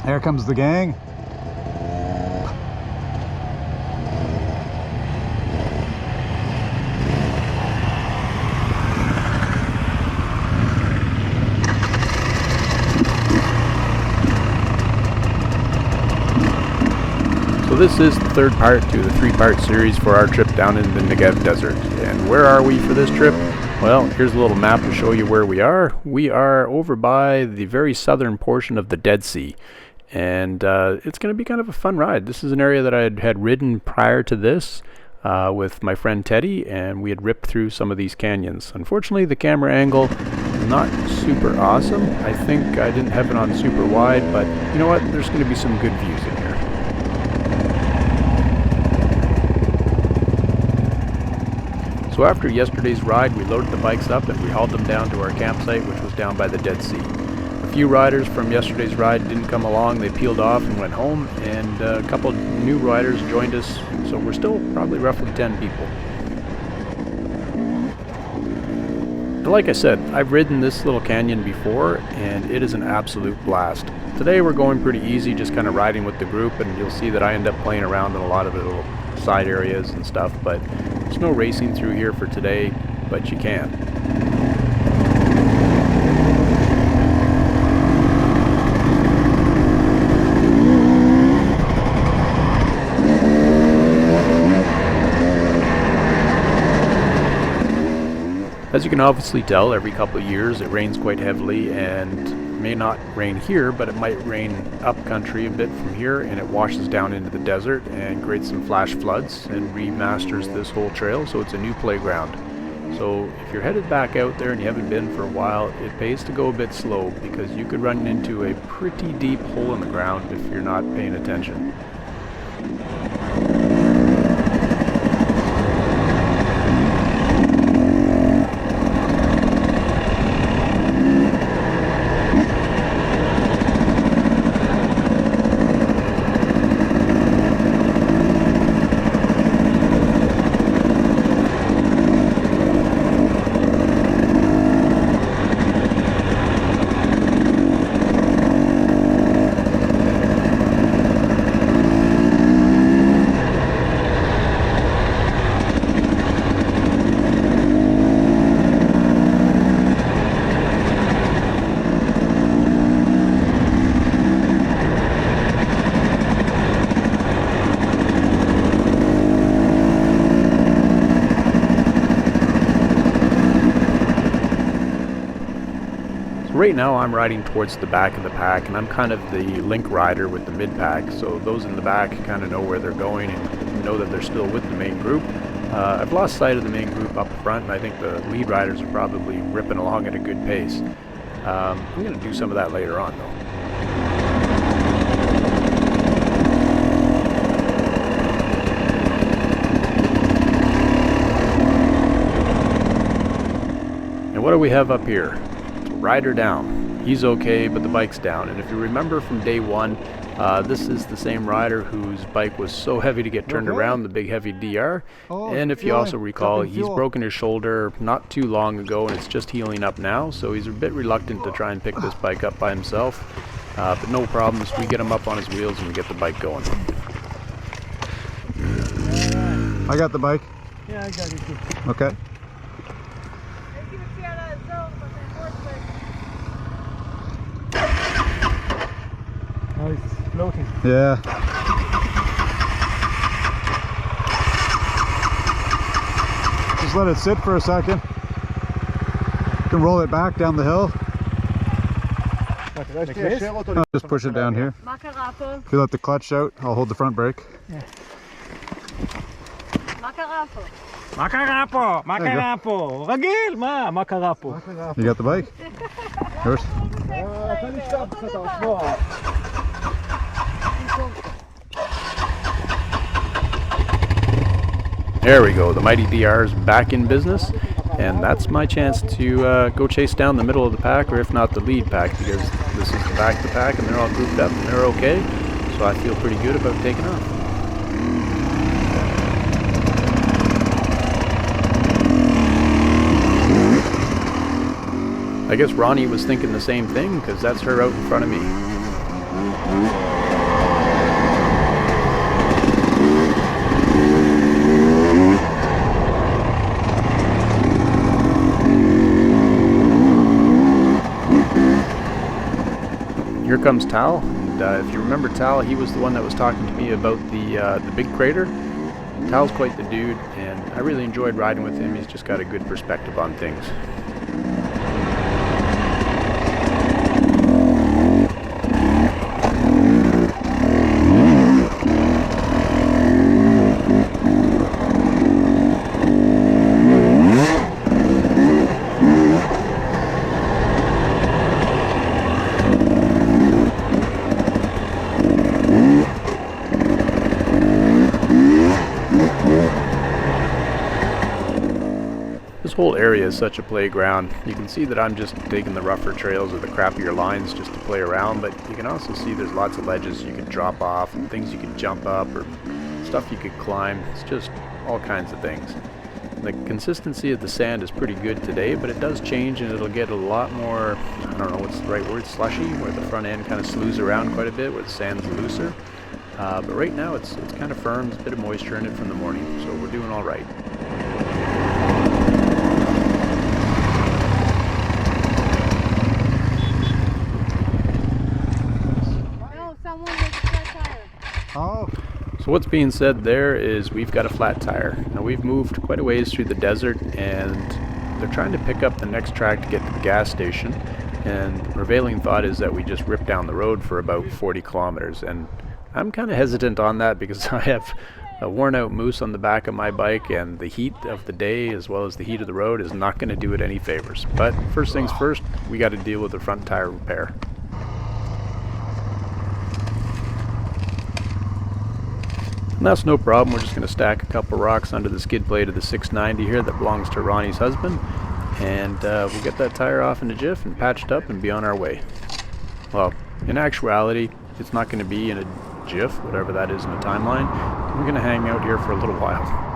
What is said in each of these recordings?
Here comes the gang. So this is the third part to the three-part series for our trip down in the Negev desert. And where are we for this trip? Well, here's a little map to show you where we are. We are over by the very southern portion of the Dead Sea. And it's going to be kind of a fun ride. This is an area that I had ridden prior to this with my friend Teddy, and we had ripped through some of these canyons. Unfortunately, the camera angle is not super awesome. I think I didn't have it on super wide, but you know what? There's going to be some good views in here. So after yesterday's ride, we loaded the bikes up and we hauled them down to our campsite, which was down by the Dead Sea. A few riders from yesterday's ride didn't come along. They peeled off and went home, and a couple new riders joined us, so we're still probably roughly 10 people. But like I said, I've ridden this little canyon before, and it is an absolute blast. Today we're going pretty easy, just kind of riding with the group, and you'll see that I end up playing around in a lot of the little side areas and stuff, but there's no racing through here for today, but you can. As you can obviously tell, every couple of years it rains quite heavily, and may not rain here, but it might rain up country a bit from here, and it washes down into the desert and creates some flash floods and remasters this whole trail, so it's a new playground. So if you're headed back out there and you haven't been for a while, it pays to go a bit slow, because you could run into a pretty deep hole in the ground if you're not paying attention. Right now I'm riding towards the back of the pack, and I'm kind of the link rider with the mid pack, so those in the back kind of know where they're going and know that they're still with the main group. I've lost sight of the main group up front, and I think the lead riders are probably ripping along at a good pace. I'm going to do some of that later on though. And what do we have up here? Rider down. He's okay, but the bike's down. And if you remember from day one, this is the same rider whose bike was so heavy to get turned around, the big heavy DR. And if you also recall, he's broken his shoulder not too long ago, and it's just healing up now, so he's a bit reluctant to try and pick this bike up by himself. But no problems, we get him up on his wheels and we get the bike going. I got the bike. Yeah, I got it too. Okay. Oh, it's floating. Yeah. Just let it sit for a second. You can roll it back down the hill. Like this? No, just push it down here. If you let the clutch out, I'll hold the front brake. Yeah. Makarapo! Makarapo! Ragil! Makarapo! You got the bike? Yours? There we go, the mighty DR is back in business, and that's my chance to go chase down the middle of the pack, or if not the lead pack, because this is the back of the pack and they're all grouped up and they're okay, so I feel pretty good about taking off. I guess Ronnie was thinking the same thing, because that's her out in front of me. here comes Tal, and if you remember Tal, he was the one that was talking to me about the big crater. Tal's quite the dude, and I really enjoyed riding with him. He's just got a good perspective on things. This whole area is such a playground. You can see that I'm just taking the rougher trails or the crappier lines just to play around, but you can also see there's lots of ledges you can drop off and things you can jump up or stuff you could climb. It's just all kinds of things. The consistency of the sand is pretty good today, but it does change and it'll get a lot more, I don't know what's the right word, slushy, where the front end kind of slews around quite a bit, where the sand's looser. But right now it's kind of firm, there's a bit of moisture in it from the morning, so we're doing all right. Oh, So what's being said there is we've got a flat tire. Now we've moved quite a ways through the desert and they're trying to pick up the next track to get to the gas station, and the prevailing thought is that we just rip down the road for about 40 kilometers, and I'm kind of hesitant on that because I have a worn out moose on the back of my bike, and the heat of the day as well as the heat of the road is not going to do it any favors. But first things first, we got to deal with the front tire repair. And that's no problem. We're just going to stack a couple rocks under the skid plate of the 690 here that belongs to Ronnie's husband, and we'll get that tire off in a jiff and patched up and be on our way. Well, in actuality, it's not going to be in a jiff, whatever that is in a timeline. We're going to hang out here for a little while.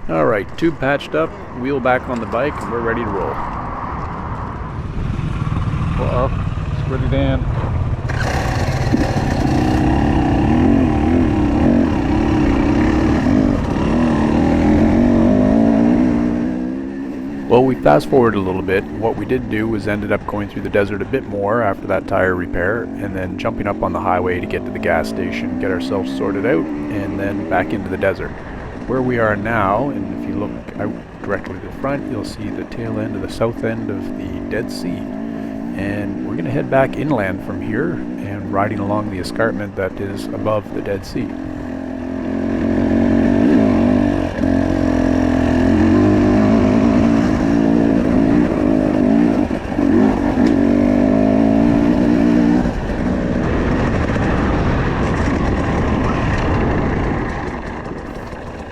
Alright, tube patched up, wheel back on the bike, and we're ready to roll. uh-oh, split it in. Well, we fast forward a little bit. What we did do was ended up going through the desert a bit more after that tire repair, and then jumping up on the highway to get to the gas station, get ourselves sorted out, and then back into the desert. Where we are now, and if you look out directly to the front, you'll see the tail end of the south end of the Dead Sea. And we're going to head back inland from here and riding along the escarpment that is above the Dead Sea.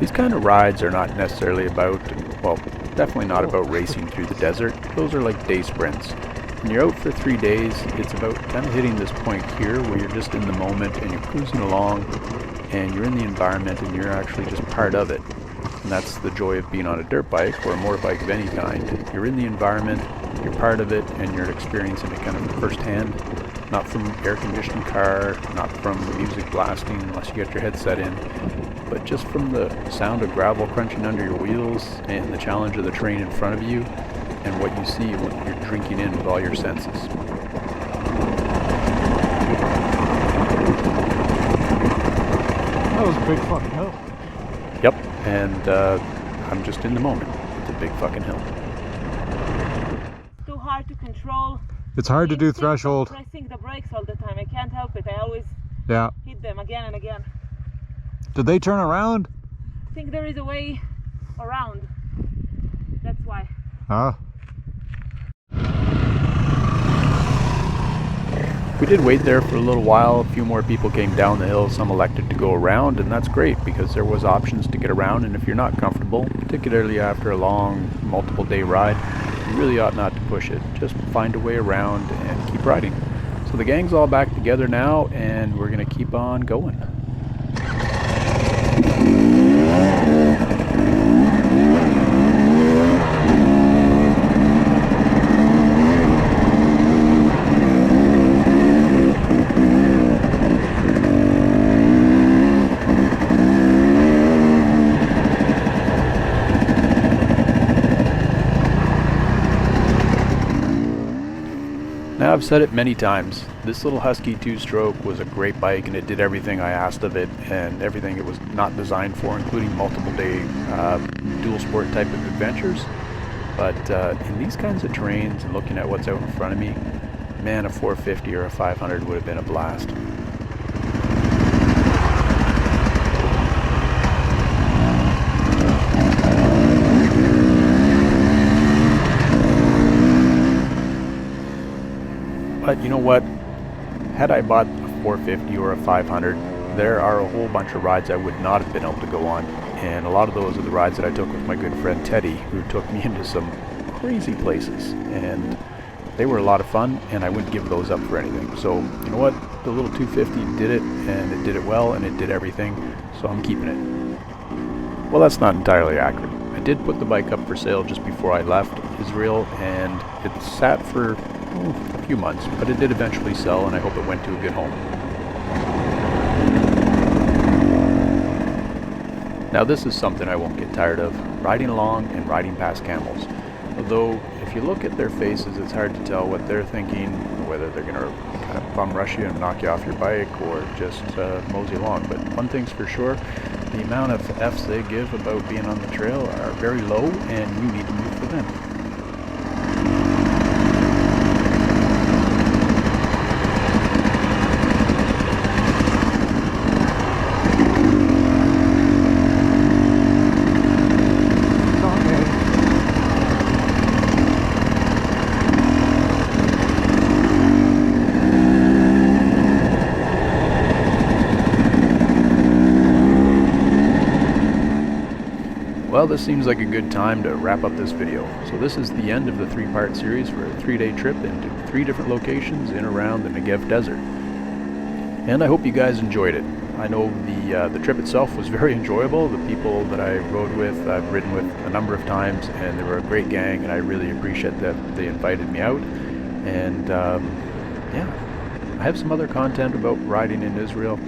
These kind of rides are not necessarily about, well, definitely not about racing through the desert. Those are like day sprints. When you're out for 3 days, it's about kind of hitting this point here where you're just in the moment and you're cruising along and you're in the environment and you're actually just part of it. And that's the joy of being on a dirt bike or a motorbike of any kind. You're in the environment, you're part of it, and you're experiencing it kind of firsthand. Not from air-conditioned car, not from the music blasting unless you get your headset in, but just from the sound of gravel crunching under your wheels and the challenge of the terrain in front of you and what you see when you're drinking in with all your senses. That was a big fucking hill. Yep, and I'm just in the moment. It's a big fucking hill. Too hard to control. It's hard to do threshold. Pressing the brakes all the time. I can't help it. I always hit them again and again. Did they turn around? I think there is a way around. That's why. Ah. We did wait there for a little while. A few more people came down the hill. Some elected to go around, and that's great because there was options to get around. And if you're not comfortable, particularly after a long multiple day ride, you really ought not to push it. Just find a way around and keep riding. So the gang's all back together now, and we're going to keep on going. Now, I've said it many times, this little Husky 2-stroke was a great bike and it did everything I asked of it and everything it was not designed for, including multiple day dual sport type of adventures. But in these kinds of terrains and looking at what's out in front of me, man, a 450 or a 500 would have been a blast. But you know what? Had I bought a 450 or a 500, there are a whole bunch of rides I would not have been able to go on. And a lot of those are the rides that I took with my good friend Teddy, who took me into some crazy places. And they were a lot of fun, and I wouldn't give those up for anything. So, you know what? The little 250 did it, and it did it well, and it did everything. So I'm keeping it. Well, that's not entirely accurate. I did put the bike up for sale just before I left Israel, and it sat for a few months, but it did eventually sell, and I hope it went to a good home. Now this is something I won't get tired of, riding along and riding past camels. Although, if you look at their faces, it's hard to tell what they're thinking, whether they're going to kind of bum rush you and knock you off your bike, or just mosey along. But one thing's for sure, the amount of F's they give about being on the trail are very low, and you need to move for them. Well, this seems like a good time to wrap up this video. So this is the end of the 3-part series for a 3-day trip into 3 different locations in around the Negev desert. And I hope you guys enjoyed it. I know the trip itself was very enjoyable. The people that I rode with, I've ridden with a number of times, and they were a great gang, and I really appreciate that they invited me out. And yeah, I have some other content about riding in Israel.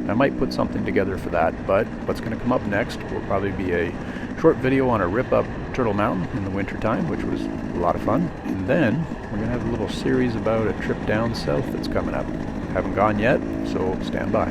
I might put something together for that, but what's going to come up next will probably be a short video on a rip up Turtle Mountain in the winter time, which was a lot of fun. And then we're going to have a little series about a trip down south that's coming up. Haven't gone yet, so stand by.